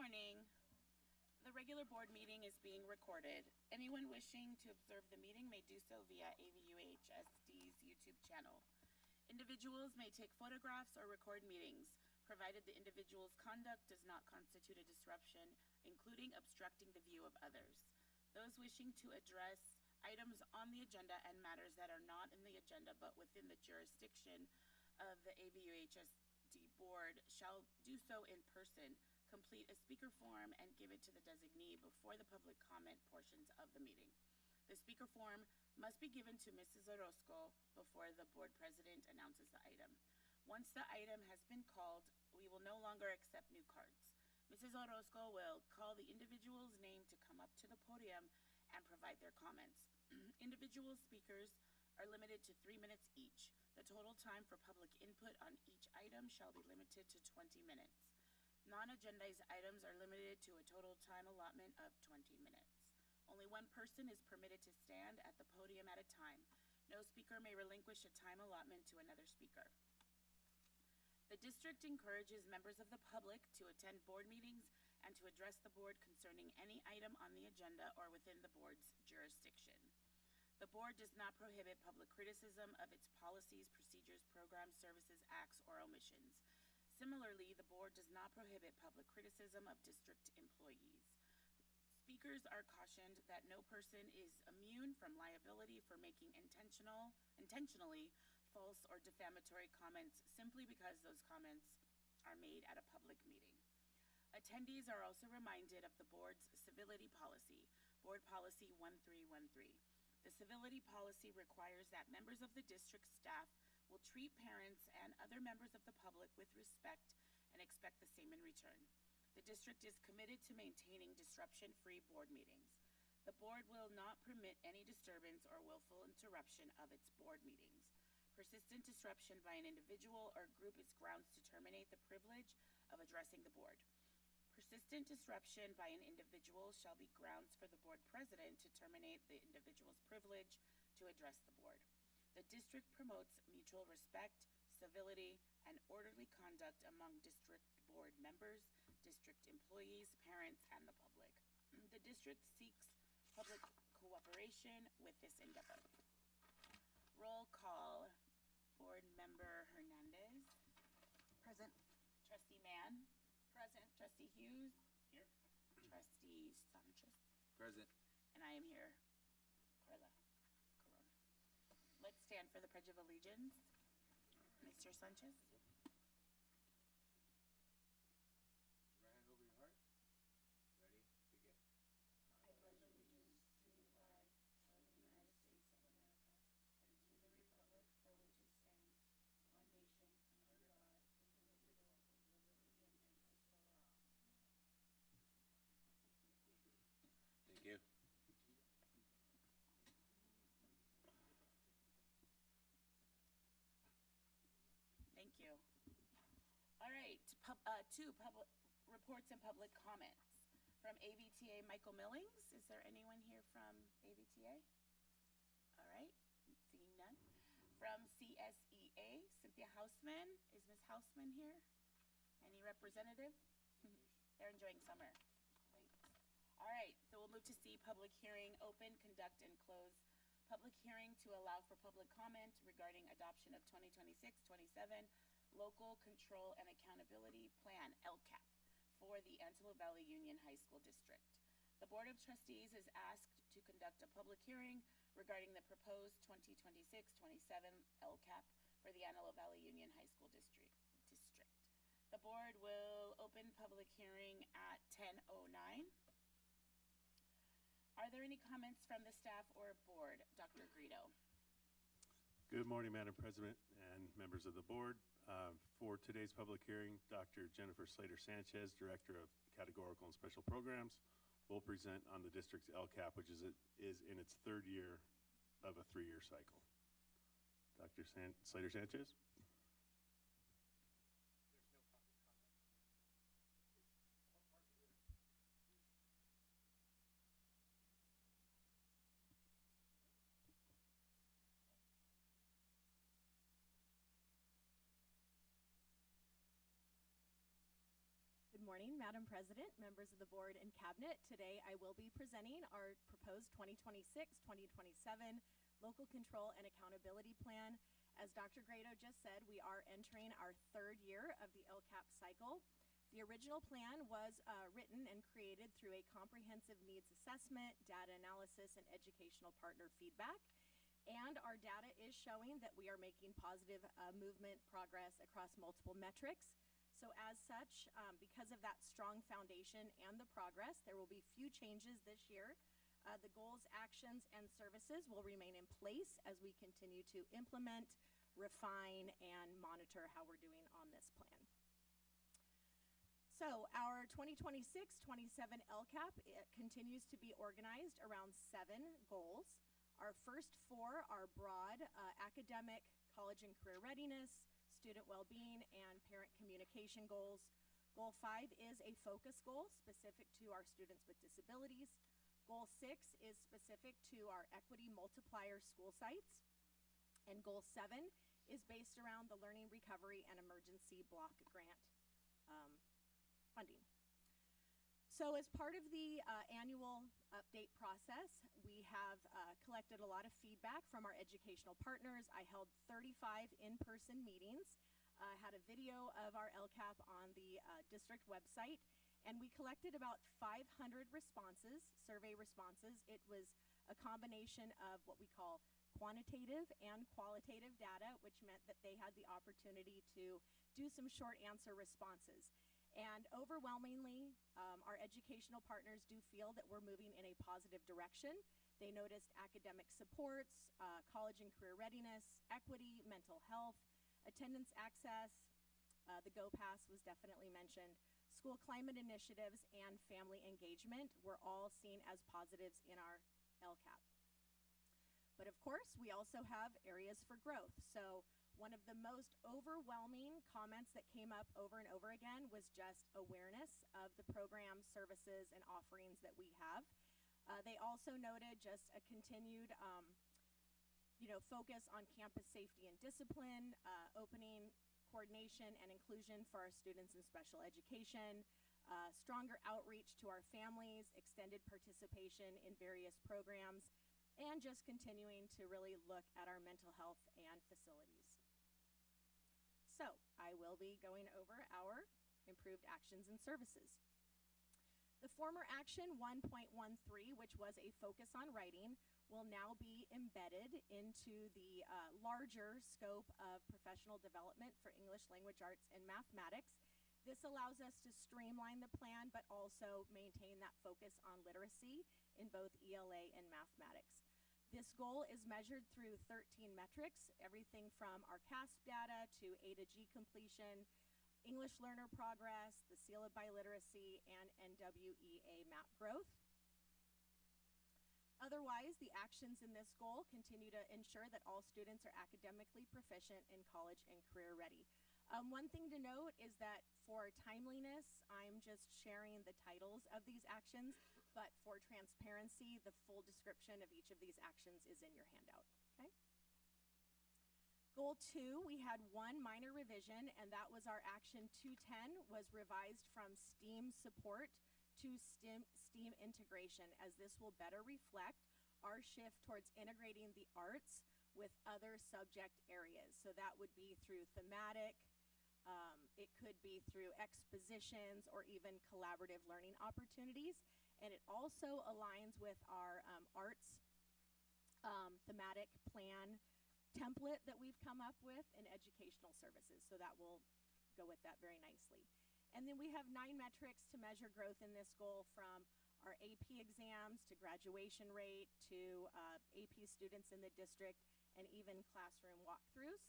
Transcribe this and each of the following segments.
morning. The regular board meeting is being recorded. Anyone wishing to observe the meeting may do so via AVUHSD's YouTube channel. Individuals may take photographs or record meetings, provided the individual's conduct does not constitute a disruption, including obstructing the view of others. Those wishing to address items on the agenda and matters that are not in the agenda but within the jurisdiction of the AVUHSD board shall do so in person, complete a speaker form, and give it to the designee before the public comment portions of the meeting. The speaker form must be given to Mrs. Orozco before the board president announces the item. Once the item has been called, we will no longer accept new cards. Mrs. Orozco will call the individual's name to come up to the podium and provide their comments. Individual speakers are limited to 3 minutes each. The total time for public input on each item shall be limited to 20 minutes. Non-agendized items are limited to a total time allotment of 20 minutes. Only one person is permitted to stand at the podium at a time. No speaker may relinquish a time allotment to another speaker. The district encourages members of the public to attend board meetings and to address the board concerning any item on the agenda or within the board's jurisdiction. The board does not prohibit public criticism of its policies, procedures, programs, services, acts, or omissions. Similarly, the board does not prohibit public criticism of district employees. Speakers are cautioned that no person is immune from liability for making intentionally false or defamatory comments simply because those comments are made at a public meeting. Attendees are also reminded of the board's civility policy, Board Policy 1313. The civility policy requires that members of the district staff will treat parents and other members of the public with respect and expect the same in return. The district is committed to maintaining disruption-free board meetings. The board will not permit any disturbance or willful interruption of its board meetings. Persistent disruption by an individual or group is grounds to terminate the privilege of addressing the board. Persistent disruption by an individual shall be grounds for the board president to terminate the individual's privilege to address the board. The district promotes mutual respect, civility, and orderly conduct among district board members, district employees, parents, and the public. The district seeks public cooperation with this endeavor. Roll call. Board Member Hernandez. Present. Trustee Mann. Present. Trustee Hughes. Here. Trustee Sanchez. Present. And I am here. Carla Corona. Let's stand for the Pledge of Allegiance. Mr. Sanchez. Right hand over your heart. Ready? Begin. I pledge allegiance to the flag of the United States of America and to the republic for which it stands, one nation, under God, indivisible, with liberty and justice for all. Thank you. Thank you. All right, two public reports and public comments. From AVTA, Michael Millings. Is there anyone here from AVTA? All right, seeing none. From CSEA, Cynthia Hausman. Is Ms. Hausman here? Any representative? They're enjoying summer. Great. All right, so we'll move to C, public hearing, open, conduct, and close public hearing to allow for public comment regarding adoption of 2026-27 Local Control and Accountability Plan, LCAP, for the Antelope Valley Union High School District. The Board of Trustees is asked to conduct a public hearing regarding the proposed 2026-27 LCAP for the Antelope Valley Union High School District. The board will open public hearing at 10:09. Are there any comments from the staff or board? Dr. Greto. Good morning, Madam President and members of the board. For today's public hearing, Dr. Jennifer Slater-Sanchez, Director of Categorical and Special Programs, will present on the district's LCAP, which is in its third year of a 3-year cycle. Dr. Slater-Sanchez. There's no public comment on that. It's part of the hearing. Good morning. Madam President, members of the board and cabinet. Today I will be presenting our proposed 2026-2027 Local Control and Accountability Plan. As Dr. Grado just said, we are entering our third year of the LCAP cycle. The original plan was written and created through a comprehensive needs assessment, data analysis, and educational partner feedback. And our data is showing that we are making positive movement progress across multiple metrics. So as such, because of that strong foundation and the progress, there will be few changes this year. The goals, actions, and services will remain in place as we continue to implement, refine, and monitor how we're doing on this plan. So our 2026-27 LCAP continues to be organized around 7 goals. Our first 4 are broad academic, college and career readiness, student well-being, and parent communication goals. Goal 5 is a focus goal specific to our students with disabilities. Goal 6 is specific to our equity multiplier school sites. And goal 7 is based around the Learning Recovery and Emergency Block Grant funding. So as part of the annual update process, we have collected a lot of feedback from our educational partners. I held 35 in-person meetings, had a video of our LCAP on the district website, and we collected about 500 responses, survey responses. It was a combination of what we call quantitative and qualitative data, which meant that they had the opportunity to do some short answer responses. And overwhelmingly, our educational partners do feel that we're moving in a positive direction. They noticed academic supports, college and career readiness, equity, mental health, attendance access, the Go Pass was definitely mentioned, school climate initiatives, and family engagement were all seen as positives in our LCAP. But of course, we also have areas for growth. So one of the most overwhelming comments that came up over and over again was just awareness of the programs, services, and offerings that we have. They also noted just a continued focus on campus safety and discipline, opening, coordination, and inclusion for our students in special education, stronger outreach to our families, extended participation in various programs, and just continuing to really look at our mental health and facilities. So I will be going over our improved actions and services. The former action 1.13, which was a focus on writing, will now be embedded into the larger scope of professional development for English language arts and mathematics. This allows us to streamline the plan, but also maintain that focus on literacy in both ELA and mathematics. This goal is measured through 13 metrics, everything from our CASP data to A to G completion, English learner progress, the Seal of Biliteracy, and NWEA map growth. Otherwise, the actions in this goal continue to ensure that all students are academically proficient in college and career ready. One thing to note is that for timeliness, I'm just sharing the titles of these actions, but for transparency, the full description of each of these actions is in your handout, okay? Goal 2, we had one minor revision, and that was our action 210 was revised from STEAM support to STEAM integration, as this will better reflect our shift towards integrating the arts with other subject areas. So that would be through thematic, it could be through expositions or even collaborative learning opportunities. And it also aligns with our arts thematic plan template that we've come up with in educational services. So that will go with that very nicely. And then we have 9 metrics to measure growth in this goal, from our AP exams to graduation rate to AP students in the district and even classroom walkthroughs.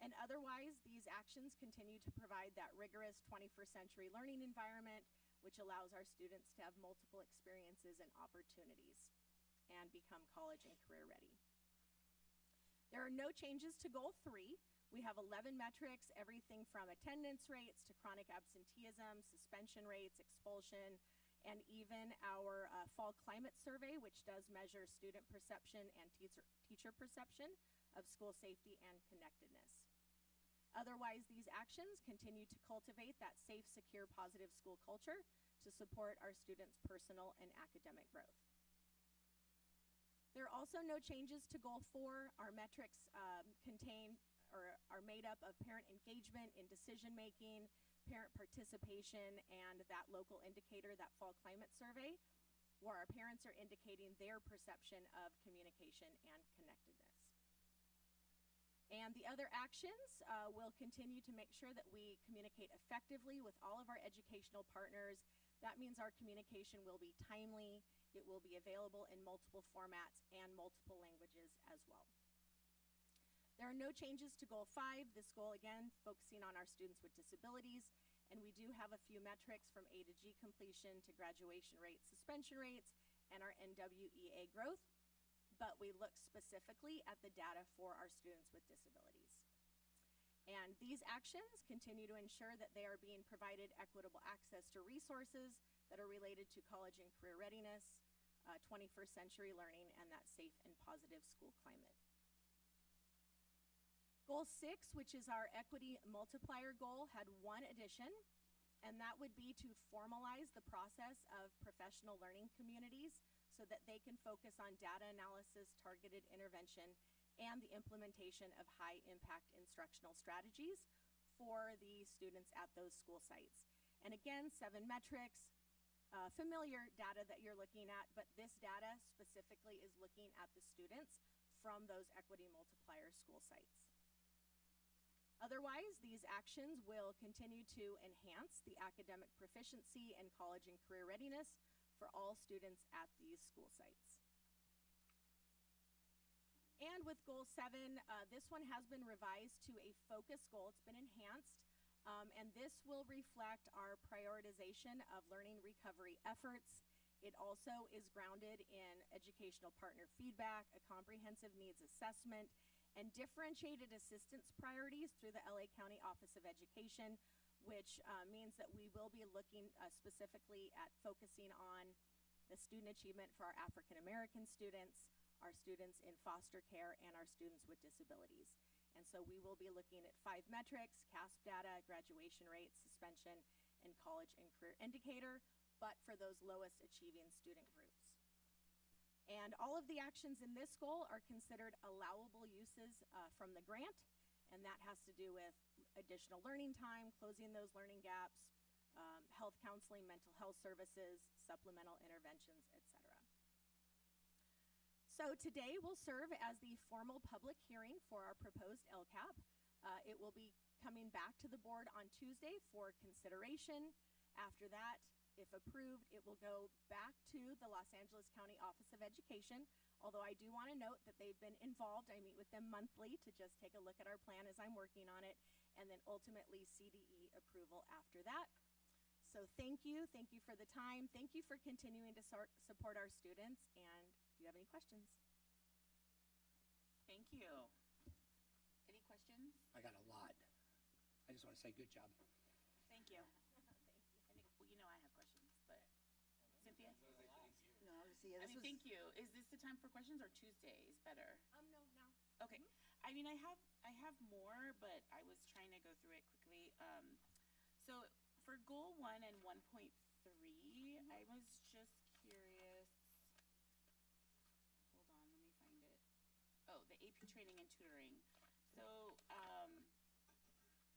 And otherwise, these actions continue to provide that rigorous 21st century learning environment, which allows our students to have multiple experiences and opportunities and become college and career ready. There are no changes to goal 3. We have 11 metrics, everything from attendance rates to chronic absenteeism, suspension rates, expulsion, and even our fall climate survey, which does measure student perception and teacher perception of school safety and connectedness. Otherwise, these actions continue to cultivate that safe, secure, positive school culture to support our students' personal and academic growth. There are also no changes to Goal 4. Our metrics contain or are made up of parent engagement in decision making, parent participation, and that local indicator, that fall climate survey, where our parents are indicating their perception of communication and connectedness. And the other actions will continue to make sure that we communicate effectively with all of our educational partners. That means our communication will be timely, it will be available in multiple formats and multiple languages as well. There are no changes to Goal 5. This goal, again, focusing on our students with disabilities, and we do have a few metrics from A to G completion to graduation rates, suspension rates, and our NWEA growth, but we look specifically at the data for our students with disabilities. And these actions continue to ensure that they are being provided equitable access to resources that are related to college and career readiness, 21st century learning, and that safe and positive school climate. Goal 6, which is our equity multiplier goal, had one addition, and that would be to formalize the process of professional learning communities so that they can focus on data analysis, targeted intervention, and the implementation of high-impact instructional strategies for the students at those school sites. And again, 7 metrics, familiar data that you're looking at, but this data specifically is looking at the students from those equity multiplier school sites. Otherwise, these actions will continue to enhance the academic proficiency and college and career readiness for all students at these school sites. And with Goal 7, this one has been revised to a focus goal. It's been enhanced, and this will reflect our prioritization of learning recovery efforts. It also is grounded in educational partner feedback, a comprehensive needs assessment, and differentiated assistance priorities through the LA County Office of Education, which means that we will be looking specifically at focusing on the student achievement for our African American students, our students in foster care, and our students with disabilities. And so we will be looking at 5 metrics: CASP data, graduation rate, suspension, and college and career indicator, but for those lowest achieving student groups. And all of the actions in this goal are considered allowable uses from the grant, and that has to do with additional learning time, closing those learning gaps, health counseling, mental health services, supplemental interventions, etc. So today will serve as the formal public hearing for our proposed LCAP. It will be coming back to the board on Tuesday for consideration. After that, if approved, it will go back to the Los Angeles County Office of Education, although I do want to note that they've been involved. I meet with them monthly to just take a look at our plan as I'm working on it, and then ultimately CDE approval after that. So thank you for the time. Thank you for continuing to support our students, and do you have any questions? Thank you. Any questions? I got a lot. I just want to say good job. Thank you. Well, you know I have questions, but Cynthia? No, see, I mean, thank you. Is this the time for questions, or Tuesday is better? No, now. Okay. I mean, I have more, but I was trying to go through it quickly. So for Goal 1 and 1.3, I was just curious. Hold on, let me find it. Oh, the AP training and tutoring. So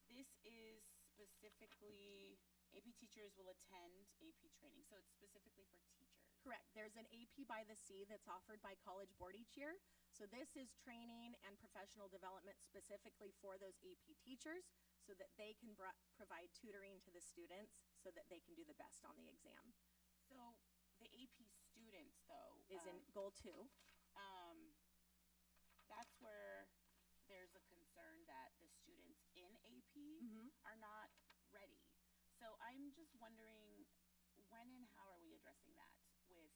this is specifically AP teachers will attend AP training. So it's specifically for teachers. Correct. There's an AP by the Sea that's offered by College Board each year. So this is training and professional development specifically for those AP teachers so that they can provide tutoring to the students so that they can do the best on the exam. So the AP students, though, Is in Goal 2. That's where there's a concern that the students in AP are not ready. So I'm just wondering, when and how are we addressing that? With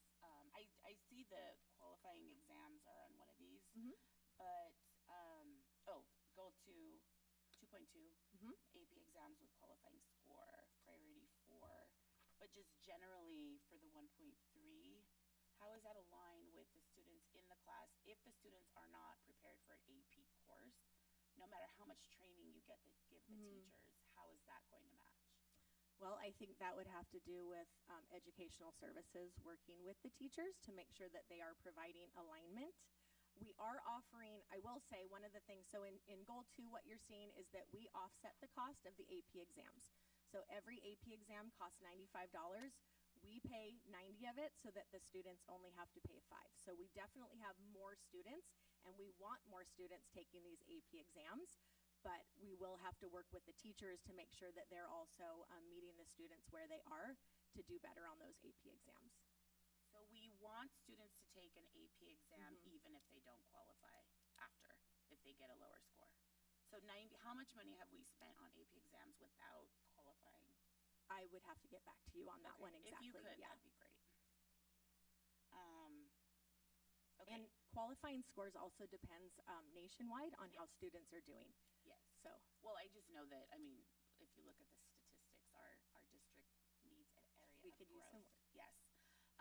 I see the qualifying exams are on one of these, but Goal 2.2 AP exams with qualifying score, priority 4, but just generally for the 1.3, how is that aligned with the students in the class if the students are not prepared for an AP course? No matter how much training you give is that going to match? Well, I think that would have to do with educational services working with the teachers to make sure that they are providing alignment. We are offering, I will say, one of the things, so in goal 2, what you're seeing is that we offset the cost of the AP exams. So every AP exam costs $95. We pay 90 of it so that the students only have to pay 5. So we definitely have more students, and we want more students taking these AP exams, but we will have to work with the teachers to make sure that they're also meeting the students where they are to do better on those AP exams. So we want students to take an AP exam even if they don't qualify after, if they get a lower score. So 90, how much money have we spent on AP exams without qualifying? I would have to get back to you on that one exactly. If you could, yeah. that'd be great. Okay. And qualifying scores also depends nationwide on how students are doing. Yes. So, Well, I just know that, I mean, if you look at the statistics, our district needs an area We of could use growth. some work. Yes.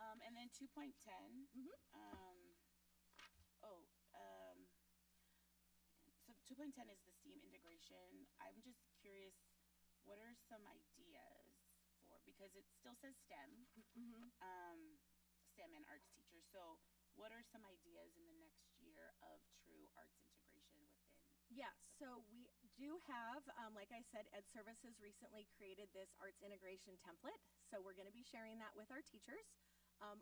And then 2.10. So 2.10 is the STEAM integration. I'm just curious, what are some ideas for, because it still says STEM, STEM and arts teachers. So what are some ideas in the next year of true arts integration within? yeah, so we do have, like I said, Ed Services recently created this arts integration template. So we're going to be sharing that with our teachers.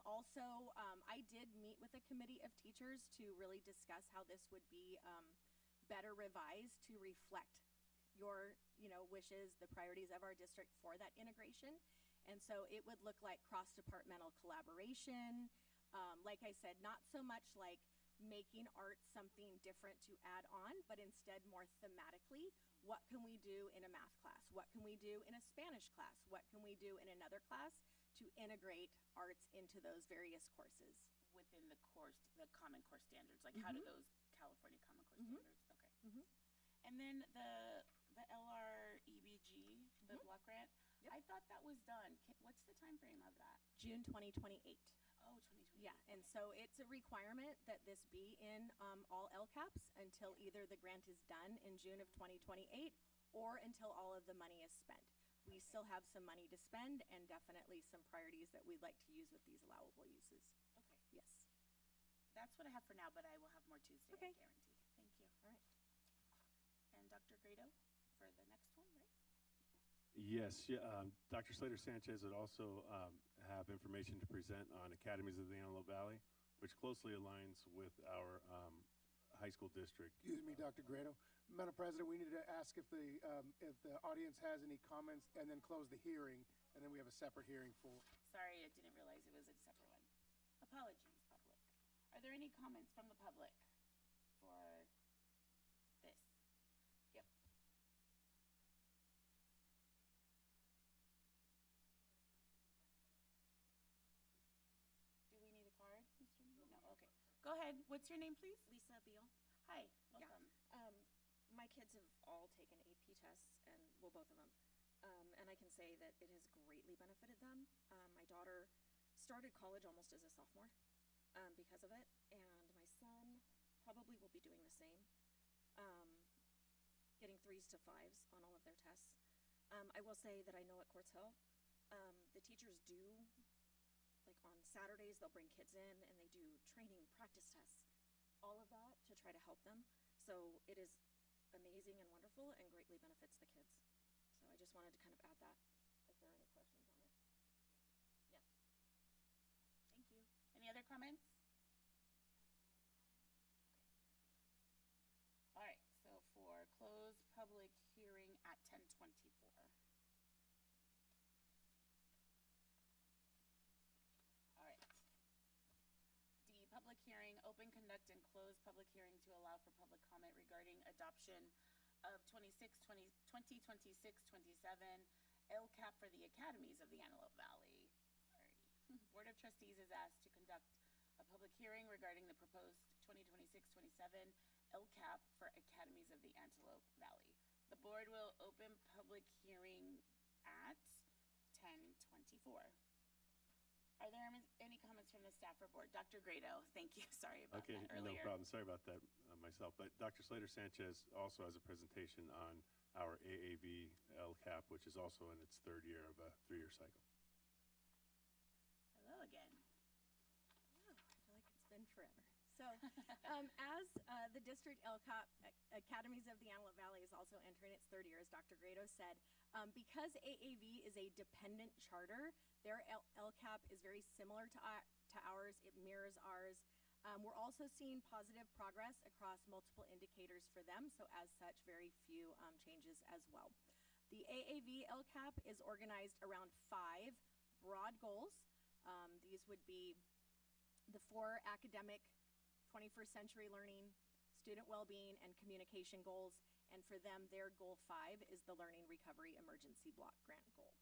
Also, I did meet with a committee of teachers to really discuss how this would be better revised to reflect your, wishes, the priorities of our district for that integration. And so it would look like cross-departmental collaboration. Like I said, not so much like making art something different to add on, but instead more thematically, what can we do in a math class? What can we do in a Spanish class? What can we do in another class to integrate arts into those various courses? Within the course, the Common Core standards, like how do those California Common Core standards? Okay. And then the LREBG, the block grant, Yep. I thought that was done. What's the time frame of that? June 2028. Oh, 2020. Yeah, and so it's a requirement that this be in all LCAPs until either the grant is done in June of 2028 or until all of the money is spent. We still have some money to spend and definitely some priorities that we'd like to use with these allowable uses. Okay. Yes. That's what I have for now, but I will have more Tuesday, Okay. I guarantee. Thank you. All right. And Dr. Grado for the next one, right? Yes, yeah, Dr. Slater Sanchez would also have information to present on Academies of the Antelope Valley, which closely aligns with our high school district. Excuse me, Dr. Grado. Madam President, we need to ask if the audience has any comments and then close the hearing, and then we have a separate hearing for. Sorry, I didn't realize it was a separate one. Apologies, public. Are there any comments from the public for this? Yep. Do we need a card, Mr. Mead? No, okay. Go ahead. What's your name, please? Lisa Beal. Hi, welcome. My kids have all taken AP tests, and well, both of them. And I can say that it has greatly benefited them. My daughter started college almost as a sophomore because of it, and my son probably will be doing the same, getting 3s to 5s on all of their tests. I will say that I know at Quartz Hill, the teachers do, like on Saturdays, they'll bring kids in and they do training practice tests, all of that to try to help them. So it is amazing and wonderful and greatly benefits the kids. So I just wanted to kind of add that, if there are any questions on it. Yeah. Thank you. Any other comments? Okay. All right, so for closed public hearing at 10:24. All right. D, public hearing, open, conduct, and close public hearing to allow for public comment regarding adoption of 2026-27 LCAP for the Academies of the Antelope Valley. Sorry. Board of Trustees is asked to conduct a public hearing regarding the proposed 2026-27 LCAP for Academies of the Antelope Valley. The board will open public hearing at 10:24. Are there any comments from the staff or board? Dr. Grado, thank you. Sorry about Okay, that earlier. no problem. Sorry about that myself. But Dr. Slater Sanchez also has a presentation on our AA AAV LCAP, which is also in its third year of a 3-year cycle. Hello again. Oh, I feel like it's been forever. So, as the district LCAP Academies of the Antelope Valley is also entering its third year, as Dr. Grado said, because AAV is a dependent charter, their LCAP is very similar to ours. It mirrors ours. We're also seeing positive progress across multiple indicators for them, so as such, very few changes as well. The AAV LCAP is organized around 5 broad goals. These would be the 4 academic 21st century learning, student well-being, and communication goals. And for them, their goal 5 is the Learning Recovery Emergency Block Grant goal.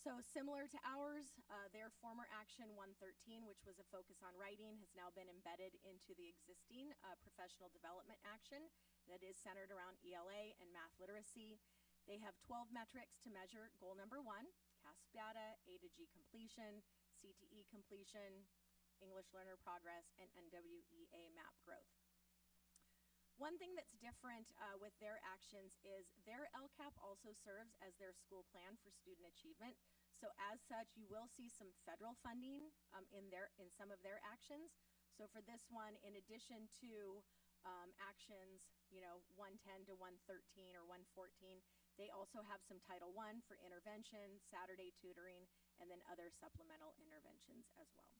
So similar to ours, their former action 113, which was a focus on writing, has now been embedded into the existing professional development action that is centered around ELA and math literacy. They have 12 metrics to measure goal number 1, CASP data, A to G completion, CTE completion, English learner progress, and NWEA map growth. One thing that's different with their actions is their LCAP also serves as their school plan for student achievement. So as such, you will see some federal funding in some of their actions. So for this one, in addition to actions, 110 to 113 or 114, they also have some Title I for intervention, Saturday tutoring, and then other supplemental interventions as well.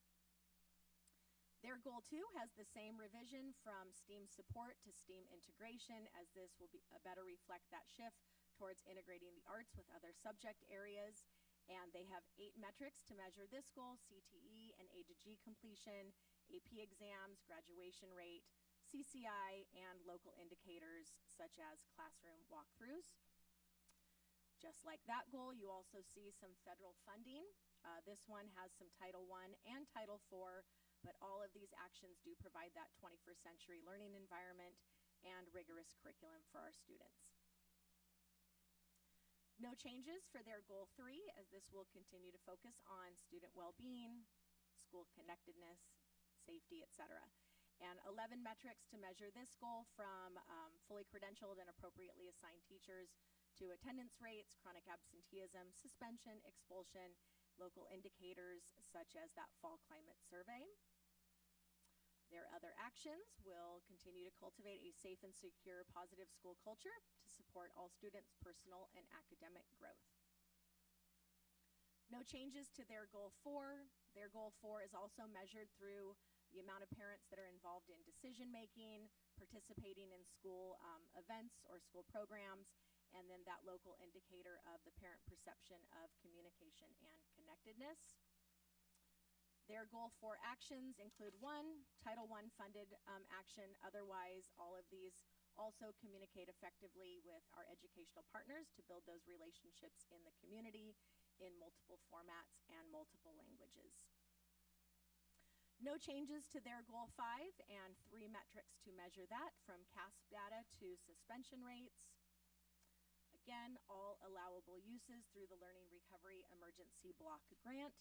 Their goal 2 has the same revision from STEAM support to STEAM integration, as this will better reflect that shift towards integrating the arts with other subject areas. And they have 8 metrics to measure this goal: CTE and A to G completion, AP exams, graduation rate, CCI, and local indicators such as classroom walkthroughs. Just like that goal, you also see some federal funding. This one has some Title I and Title IV, but all of these actions do provide that 21st century learning environment and rigorous curriculum for our students. No changes for their goal 3, as this will continue to focus on student well-being, school connectedness, safety, etc. And 11 metrics to measure this goal, from fully credentialed and appropriately assigned teachers to attendance rates, chronic absenteeism, suspension, expulsion, local indicators such as that fall climate survey. Their other actions will continue to cultivate a safe and secure positive school culture to support all students' personal and academic growth. No changes to their goal 4. Their goal 4 is also measured through the amount of parents that are involved in decision making, participating in school events or school programs, and then that local indicator of the parent perception of communication and connectedness. Their goal 4 actions include 1, Title I funded action. Otherwise, all of these also communicate effectively with our educational partners to build those relationships in the community in multiple formats and multiple languages. No changes to their goal 5, and 3 metrics to measure that, from CASP data to suspension rates. Again, all allowable uses through the Learning Recovery Emergency Block Grant.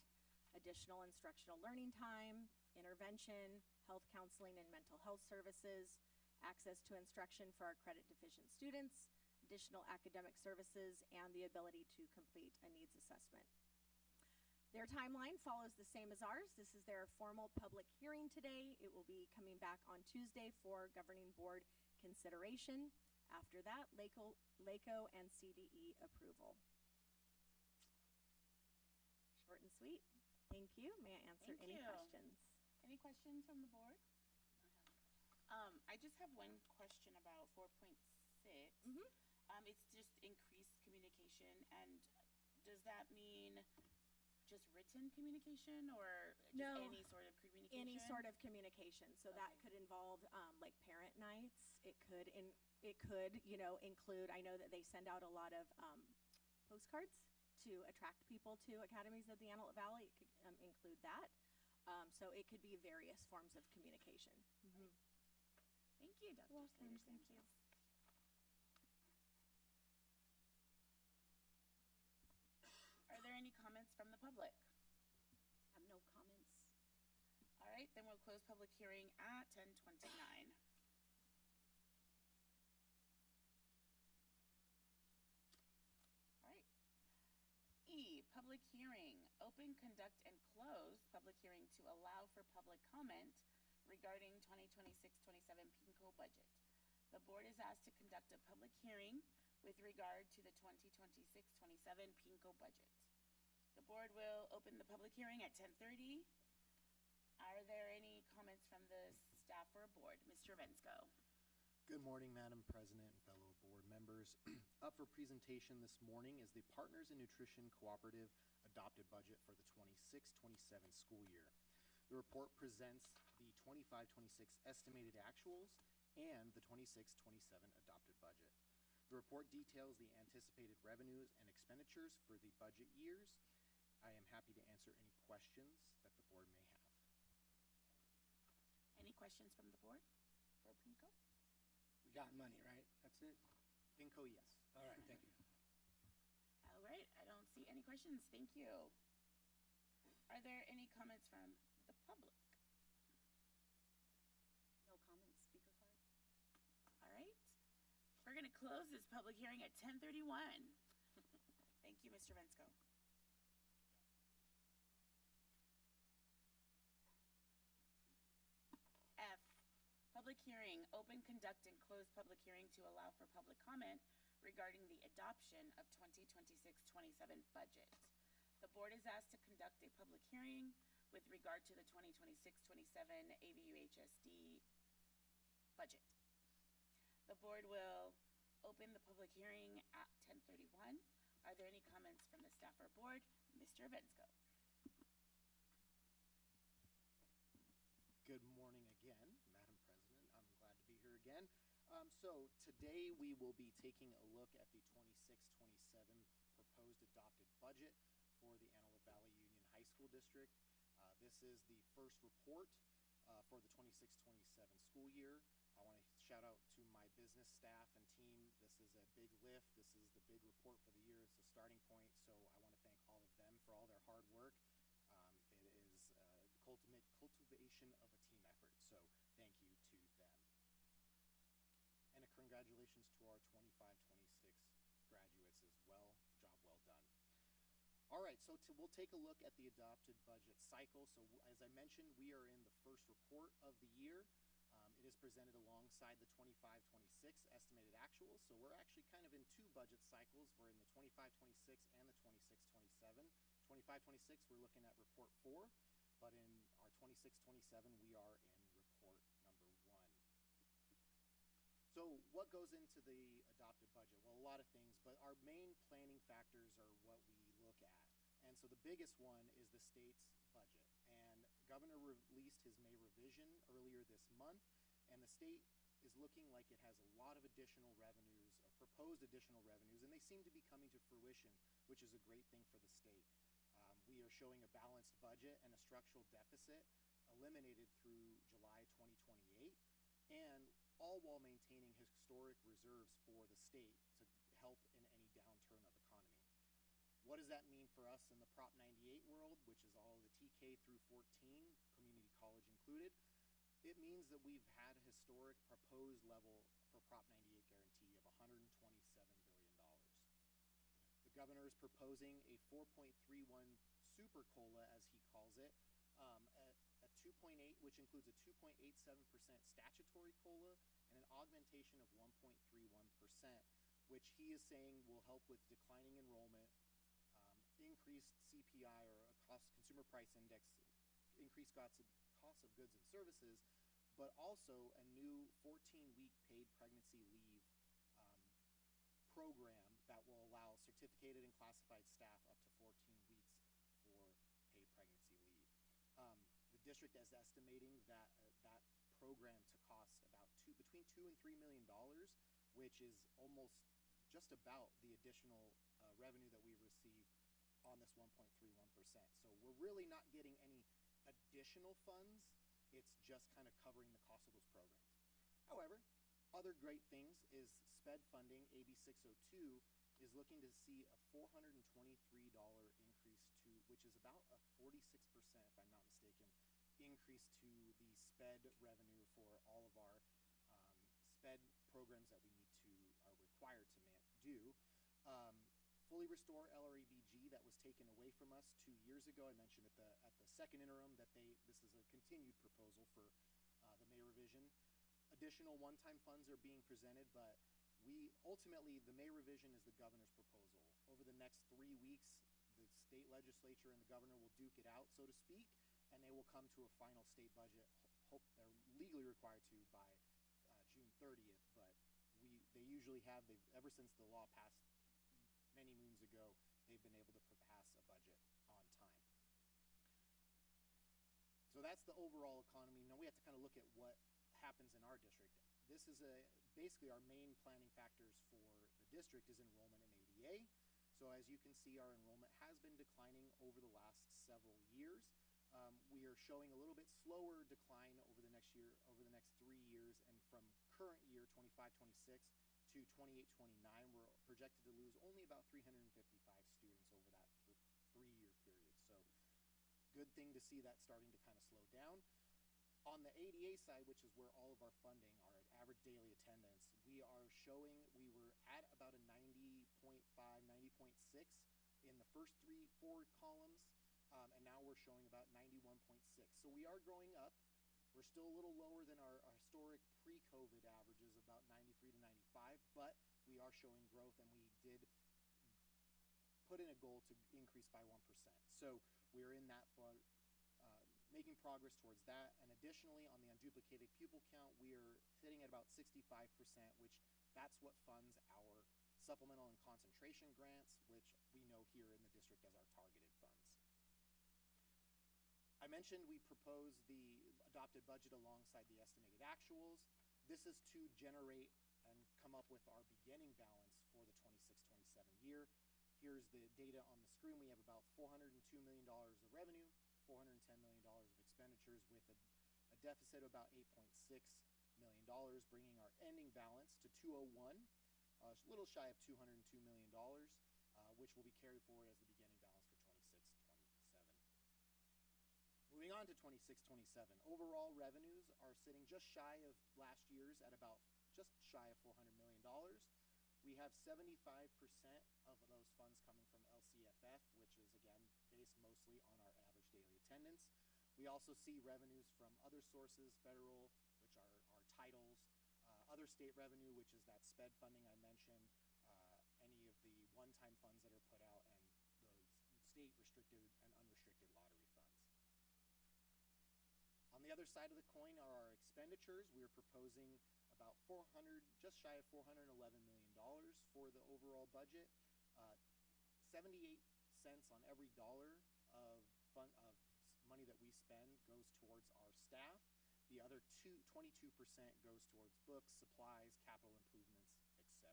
Additional instructional learning time, intervention, health counseling and mental health services, access to instruction for our credit deficient students, additional academic services, and the ability to complete a needs assessment. Their timeline follows the same as ours. This is their formal public hearing today. It will be coming back on Tuesday for governing board consideration. After that, LACO and CDE approval. Short and sweet. Thank you. May I answer any questions? Any questions from the board? I just have one question about 4.6. It's just increased communication, and does that mean just written communication, or just No, any sort of communication? Any sort of communication. So that Okay. could involve like parent nights. It could include, I know that they send out a lot of postcards to attract people to Academies of the Antelope Valley. It could include that. So it could be various forms of communication. Thank you, Dr. Welcome. Slater Thank you. Sanchez. Are there any comments from the public? I have no comments. All right, then we'll close public hearing at 10:29. Public hearing, open, conduct, and close public hearing to allow for public comment regarding 2026-27 PINCO budget. The board is asked to conduct a public hearing with regard to the 2026-27 PINCO budget. The board will open the public hearing at 10:30. Are there any comments from the staff or board? Mr. Vensko. Good morning, Madam President and fellow board members. Up for presentation this morning is the Partners in Nutrition Cooperative adopted budget for the 26-27 school year. The report presents the 25-26 estimated actuals and the 26-27 adopted budget. The report details the anticipated revenues and expenditures for the budget years. I am happy to answer any questions that the board may have. Any questions from the board for PINCO? We got money, right? That's it? PINCO, yes. All right, thank you. All right, I don't see any questions. Thank you. Are there any comments from the public? No comments, speaker card. All right. We're going to close this public hearing at 10:31. Thank you, Mr. Vensko. F, public hearing, open, conduct, and close public hearing to allow for public comment regarding the adoption of 2026-27 budget. The board is asked to conduct a public hearing with regard to the 2026-27 AVUHSD budget. The board will open the public hearing at 10:31. Are there any comments from the staff or board? Mr. Vensko. Good morning again, Madam President. I'm glad to be here again. So today we will be taking a look at the 26-27 proposed adopted budget for the Antelope Valley Union High School District. This is the first report for the 26-27 school year. I want to shout out to my business staff and team. This is a big lift. This is the big report for the year. It's the starting point. So I want to thank all of them for all their hard work. It is cultivation of a team effort. So thank you to them. And a congratulations to our 25-26 graduates as well. Job well done. All right, so we'll take a look at the adopted budget cycle. So as I mentioned, we are in the first report of the year. It is presented alongside the 25-26 estimated actuals. So we're actually kind of in two budget cycles. We're in the 25-26 and the 26-27. 25-26, we're looking at report 4, but in our 26-27, we are in report number 1. So what goes into the adopted budget? Well, a lot of things, but our main planning factors are what we look at. And so the biggest one is the state's budget. And Governor released his May revision earlier this month, and the state is looking like it has a lot of additional revenues, or proposed additional revenues, and they seem to be coming to fruition, which is a great thing for the state. We are showing a balanced budget and a structural deficit eliminated through July 2028, and all while maintaining historic reserves for the state to help in any downturn of economy. What does that mean for us in the Prop 98 world, which is all of the TK through 14, community college included? It means that we've had a historic proposed level for Prop 98 guarantee of $127 billion. The governor is proposing a 4.31 super COLA, as he calls it, a 2.8, which includes a 2.87% statutory COLA and an augmentation of 1.31%, which he is saying will help with declining enrollment, increased CPI or a consumer price index, increased cost of goods and services, but also a new 14-week paid pregnancy leave program that will allow certificated and classified staff up to 14 weeks for paid pregnancy leave. The district is estimating that that program to cost about between $2 and $3 million, which is almost just about the additional revenue that we receive on this 1.31%. So we're really not getting any additional funds. It's just kind of covering the cost of those programs. However, other great things is SPED funding, AB 602, is looking to see a $423 increase to, which is about a 46%, if I'm not mistaken, increase to the SPED revenue for all of our SPED programs that we need to, are required to do. Fully restore LREBG that was taken away from us 2 years ago. I mentioned at the second interim that this is a continued proposal for the May revision. Additional one-time funds are being presented, but ultimately, the May revision is the governor's proposal. Over the next 3 weeks, the state legislature and the governor will duke it out, so to speak, and they will come to a final state budget. Hope they're legally required to by June 30th, but they usually have. They've ever since the law passed many moons ago, they've been able to pass a budget on time. So that's the overall economy. Now we have to kind of look at what happens in our district. This is basically our main planning factors for the district is enrollment in ADA. So as you can see, our enrollment has been declining over the last several years. We are showing a little bit slower decline over the next 3 years, and from current year 25-26 to 28-29, we're projected to lose only about 355 students over that 3-year period. So good thing to see that starting to kind of slow down. On the ADA side, which is where all of our funding, our average daily attendance, we were at about a 90.5, 90.6 in the first 4 columns, and now we're showing about 91.6. So we are growing up. We're still a little lower than our historic pre-COVID averages, about 93 to 95, but we are showing growth, and we did put in a goal to increase by 1%. So we're in that making progress towards that. And additionally, on the unduplicated pupil count, we are sitting at about 65%, which that's what funds our supplemental and concentration grants, which we know here in the district as our targeted funds. I mentioned we proposed the adopted budget alongside the estimated actuals. This is to generate and come up with our beginning balance for the 26-27 year. Here's the data on the screen. We have about $402 million of revenue, $410 million of expenditures, with a deficit of about $8.6 million, bringing our ending balance to 201, a little shy of $202 million, which will be carried forward as the beginning balance for 26-27. Moving on to 26-27, overall revenues are sitting just shy of last year's at about just shy of $400 million. We have 75% of those funds coming from LCFF, which is, again, based mostly on our average daily attendance. We also see revenues from other sources, federal, which are our titles, other state revenue, which is that SPED funding I mentioned, any of the one-time funds that are put out, and the state restricted and unrestricted lottery funds. On the other side of the coin are our expenditures. We are proposing about just shy of $411 million for the overall budget. 78 cents on every dollar of money that we spend goes towards our staff. The other 22% goes towards books, supplies, capital improvements, etc.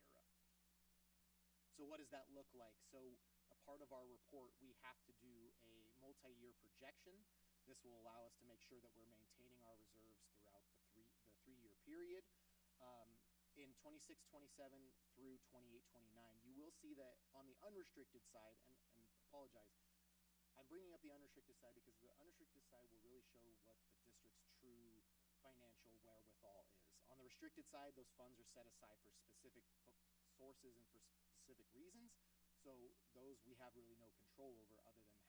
So what does that look like? So a part of our report, we have to do a multi-year projection. This will allow us to make sure that we're maintaining our reserves throughout the 3-year period. In 26-27 through 28-29, you will see that on the unrestricted side, and apologize, I'm bringing up the unrestricted side because the unrestricted side will really show what the district's true financial wherewithal is. On the restricted side, those funds are set aside for specific sources and for specific reasons. So those we have really no control over other than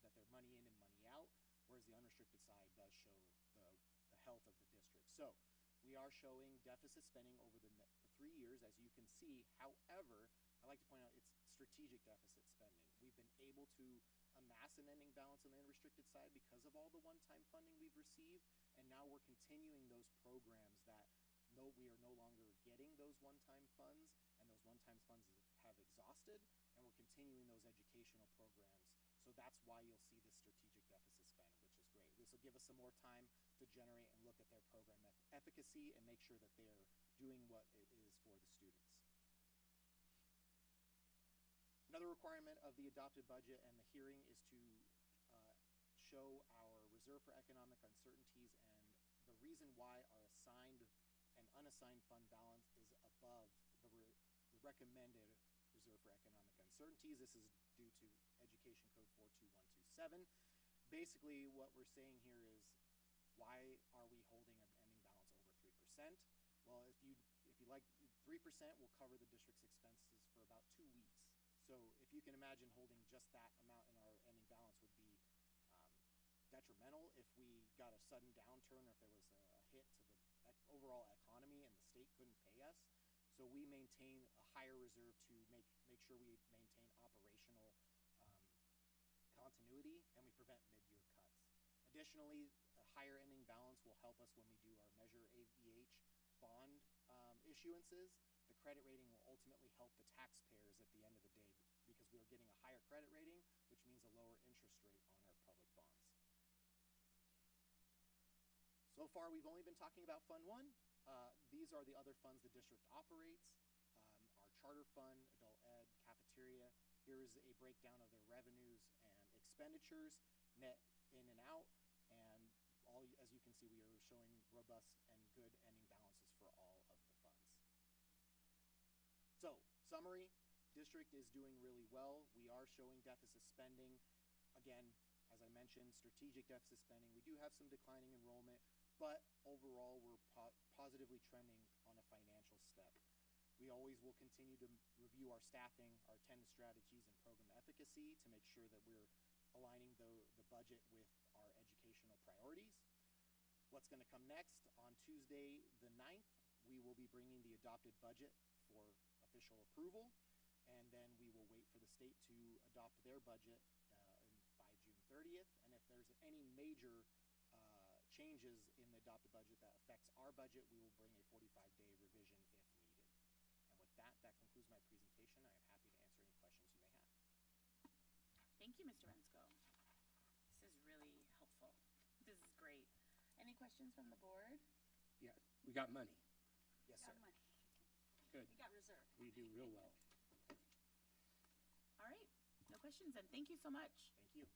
that they're money in and money out, whereas the unrestricted side does show the health of the district. So we are showing deficit spending over the 3 years, as you can see. However, I like to point out it's strategic deficit spending. We've been able to amass an ending balance on the unrestricted side because of all the one-time funding we've received, and now we're continuing those programs that we are no longer getting those one-time funds, and those one-time funds have exhausted, and we're continuing those educational programs. So that's why you'll see this strategic deficit spend, which is great. This will give us some more time to generate and look at their program efficacy and make sure that they're doing what it is for the students. Another requirement of the adopted budget and the hearing is to show our reserve for economic uncertainties, and the reason why our assigned and unassigned fund balance is above the recommended reserve for economic uncertainties. This is due to Education Code 42127. Basically, what we're saying here is, why are we holding an ending balance over 3%? Well, if you like, 3% will cover the district's expenses for about 2 weeks. So if you can imagine holding just that amount in our ending balance would be detrimental if we got a sudden downturn or if there was a hit to the overall economy and the state couldn't pay us. So we maintain a higher reserve to make sure we maintain operational continuity, and we prevent mid-year cuts. Additionally, a higher ending balance will help us when we do our Measure AVH bond issuances. The credit rating will ultimately help the taxpayers at the end of the day because we are getting a higher credit rating, which means a lower interest rate on our public bonds. So far, we've only been talking about Fund 1. These are the other funds the district operates. Our charter fund, adult ed, cafeteria. Here is a breakdown of their revenues and expenditures, net in and out. And all, as you can see, we are showing robust and good ending balances for all of the funds. So, summary, district is doing really well. We are showing deficit spending. Again, as I mentioned, strategic deficit spending. We do have some declining enrollment, but overall we're positively trending on a financial step. We always will continue to review our staffing, our attendance strategies, and program efficacy to make sure that we're aligning the budget with our educational priorities. What's going to come next? On Tuesday the 9th, we will be bringing the adopted budget for official approval, and then we will wait for the state to adopt their budget by June 30th. And if there's any major changes in the adopted budget that affects our budget, we will bring a 45-day revision if needed. And with that, that concludes my presentation. I am happy to answer any questions you may have. Thank you, Mr. Rensko. This is really helpful. This is great. Any questions from the board? Yeah, we got money. Yes, Got sir. money. Good. We got reserve. We do real well. All right, no questions, and thank you so much. Thank you.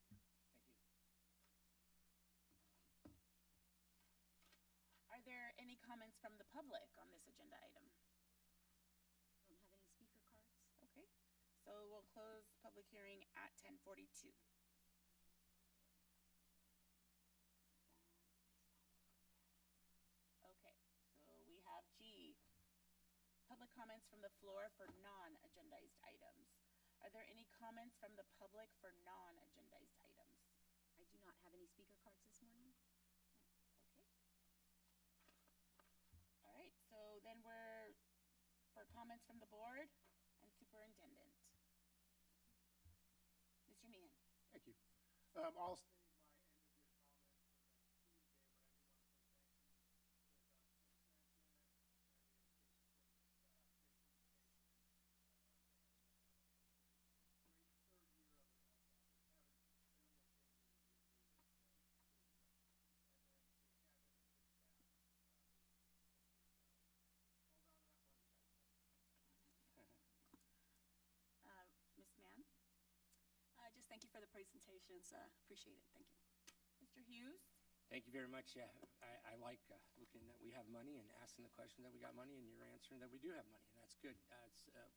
Are there any comments from the public on this agenda item? Don't have any speaker cards. Okay, so we'll close public hearing at 10:42. Okay, so we have G, public comments from the floor for non-agendized items. Are there any comments from the public for non-agendized items? I do not have any speaker cards this morning. Okay. All right, so then we're for comments from the board and superintendent. Mr. Meehan. Thank you. I'll stay my end of year comments for next Tuesday, Ms. Mann. Just thank you for the presentations. Appreciate it. Thank you. Mr. Hughes. Thank you very much. I like looking that we have money and asking the question that we got money, and you're answering that we do have money, and that's good.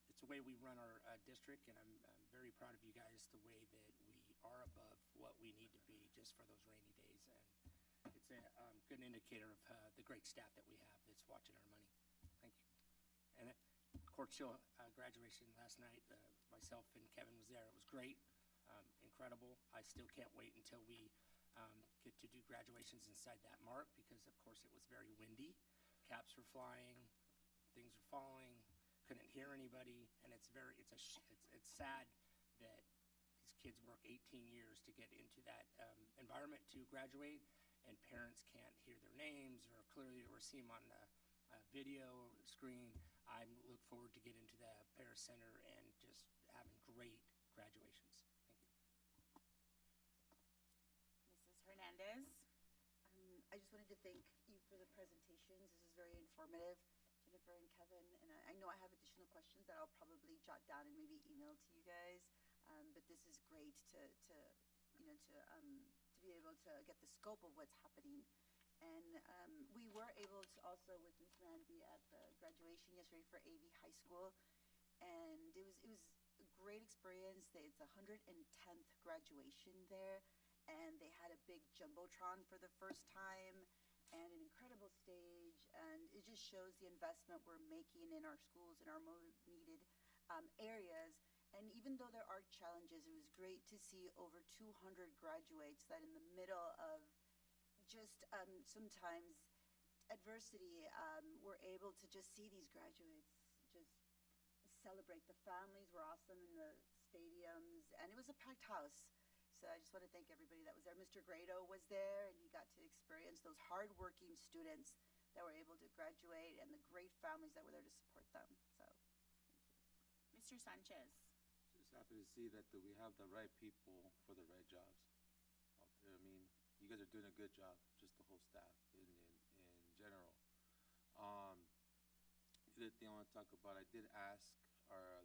It's the way we run our district, and I'm very proud of you guys, the way that we are above what we need to be just for those rainy days. And it's a good indicator of the great staff that we have that's watching our money. Thank you. And Court Hill graduation last night, myself and Kevin was there. It was great, incredible. I still can't wait until we get to do graduations inside that mark because, of course, it was very windy. Caps were flying, things were falling, couldn't hear anybody, and it's sad that these kids work 18 years to get into that environment to graduate, and parents can't hear their names or clearly or see them on the video screen. I look forward to get into the Paris Center and just having great graduations. Thank you. Mrs. Hernandez. I just wanted to thank you for the presentations. This is very informative, Jennifer and Kevin. And I know I have additional questions that I'll probably jot down and maybe email to you guys. But this is great to be able to get the scope of what's happening. And we were able to also, with Ms. Mann, be at the graduation yesterday for AV High School. And it was a great experience. It's 110th graduation there. And they had a big Jumbotron for the first time and an incredible stage. And it just shows the investment we're making in our schools and our more needed areas. And And even though there are challenges, it was great to see over 200 graduates that in the middle of just sometimes adversity, were able to just see these graduates just celebrate. The families were awesome in the stadiums, and it was a packed house. So I just want to thank everybody that was there. Mr. Grado was there, and he got to experience those hardworking students that were able to graduate and the great families that were there to support them. So, Mr. Sanchez. Just happy to see that we have the right people for the right jobs out there. I mean, you guys are doing a good job, just the whole staff in general. The other thing I want to talk about, I did ask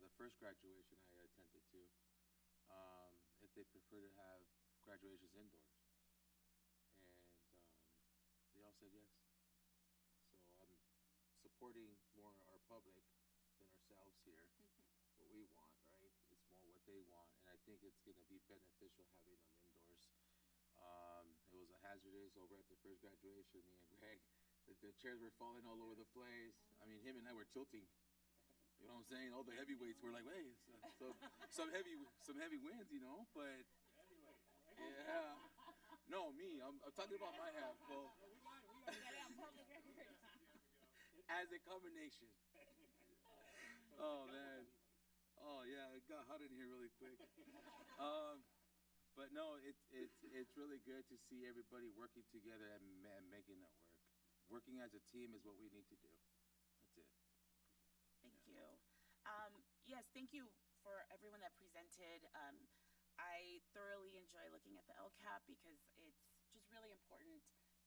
the first graduation I attended to if they prefer to have graduations indoors, and they all said yes. So I'm supporting more our public than ourselves here. What we want, right? It's more what they want, and I think it's going to be beneficial having them indoors. It was a hazardous over at the first graduation. Me and Greg, the chairs were falling all over the place. I mean, him and I were tilting. You know what I'm saying? All the heavyweights were like, "Hey, so some heavy wins, you know." But yeah, no, me. I'm talking about my half. Well, as a combination. Oh man. Oh yeah, it got hot in here really quick. But no, it's really good to see everybody working together and making it work. Working as a team is what we need to do. That's it. Thank you. Yes, thank you for everyone that presented. I thoroughly enjoy looking at the LCAP because it's just really important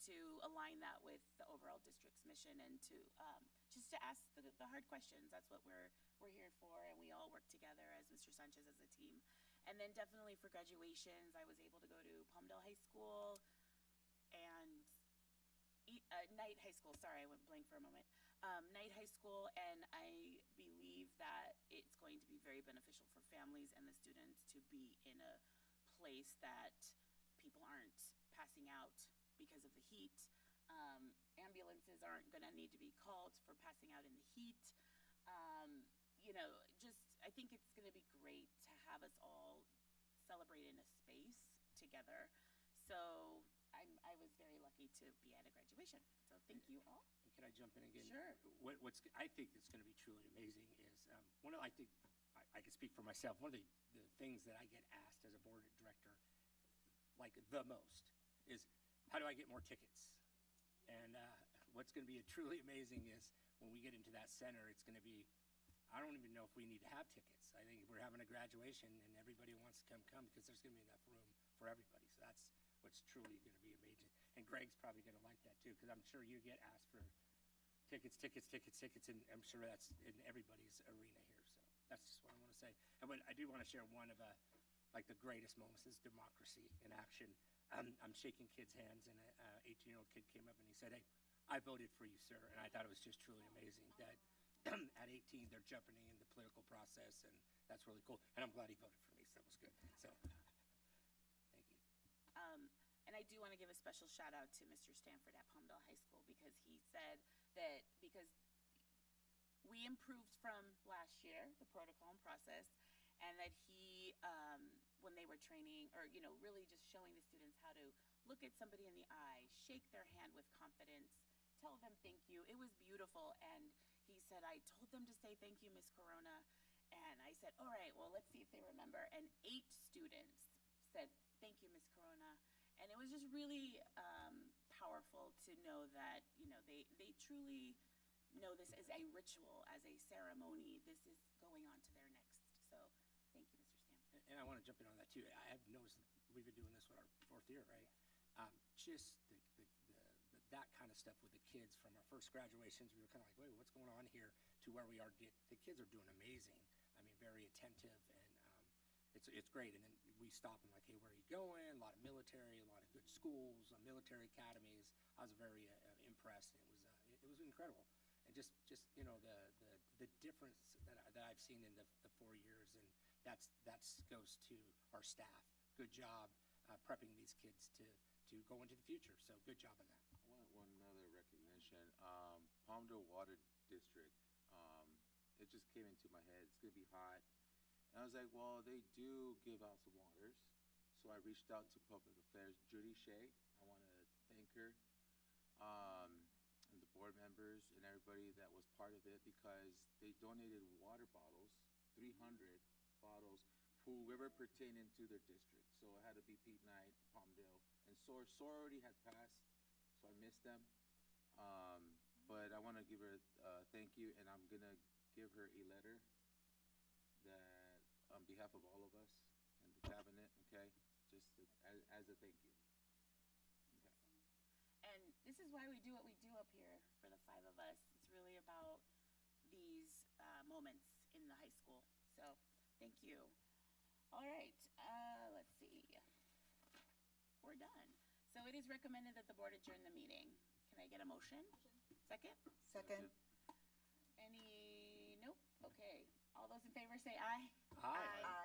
to align that with the overall district's mission and to just to ask the hard questions. That's what we're here for, and we all work together as Mr. Sanchez as a team. And then definitely for graduations, I was able to go to Palmdale High School and Knight High School. Sorry, I went blank for a moment. Knight High School, and I believe that it's going to be very beneficial for families and the students to be in a place that people aren't passing out because of the heat. Ambulances aren't going to need to be called for passing out in the heat. You know, just I think it's going to be great to have us all celebrate in a space together. So I was very lucky to be at a graduation. So thank you all. Can I jump in again? Sure. What's I think that's going to be truly amazing is one of I think I can speak for myself. One of the things that I get asked as a board director, like the most, is how do I get more tickets? And what's going to be truly amazing is when we get into that center, it's going to be, I don't even know if we need to have tickets. I think we're having a graduation and everybody wants to come because there's going to be enough room for everybody. So that's what's truly going to be amazing. And Greg's probably going to like that too, because I'm sure you get asked for tickets, and I'm sure that's in everybody's arena here. So that's just what I want to say. And what I do want to share one of like the greatest moments is democracy in action. I'm shaking kids' hands, and an 18-year-old kid came up and he said, "Hey, I voted for you, sir." And I thought it was just truly amazing that at 18 they're jumping in the political process, and that's really cool. And I'm glad he voted for me, so that was good. So thank you. And I do want to give a special shout out to Mr. Stanford at Palmdale High School because he said that because we improved from last year, the protocol and process, and that he, when they were training or, you know, really just showing the students how to look at somebody in the eye, shake their hand with confidence, tell them thank you. It was beautiful. And he said, I told them to say thank you, Miss Corona. And I said, all right, well, let's see if they remember. And 8 students said, thank you, Miss Corona. And it was just really powerful to know that, you know, they truly know this as a ritual, as a ceremony. This is going on to their next. So thank you, Mr. Stanford. And I want to jump in on that too. I've noticed we've been doing this with our 4th year, right? Just that kind of stuff with the kids from our first graduations. We were kind of like, wait, what's going on here? To where we are. The kids are doing amazing. I mean, very attentive, and it's great. And then we stop and like, hey, where are you going? A lot of military, a lot of good schools, military academies. I was very impressed. It was incredible. And just you know the difference that I've seen in the 4 years, and that goes to our staff. Good job prepping these kids to go into the future. So good job on that. One other recognition, Palmdale Water District. It just came into my head. It's gonna be hot. And I was like, well, they do give out some waters. So I reached out to Public Affairs, Judy Shea. I want to thank her, and the board members and everybody that was part of it, because they donated water bottles, 300 bottles, for whoever pertaining to their district. So it had to be Pete Knight, Palmdale, and SOAR. SOAR already had passed, so I missed them. But I want to give her thank you, and I'm going to give her a letter that, on behalf of all of us and the cabinet, okay, just as a thank you. And this is why we do what we do up here for the five of us. It's really about these moments in the high school. So thank you. All right, let's see. We're done. So it is recommended that the board adjourn the meeting. Can I get a motion? Second? Second. Any, nope, okay. All those in favor say aye. Aye.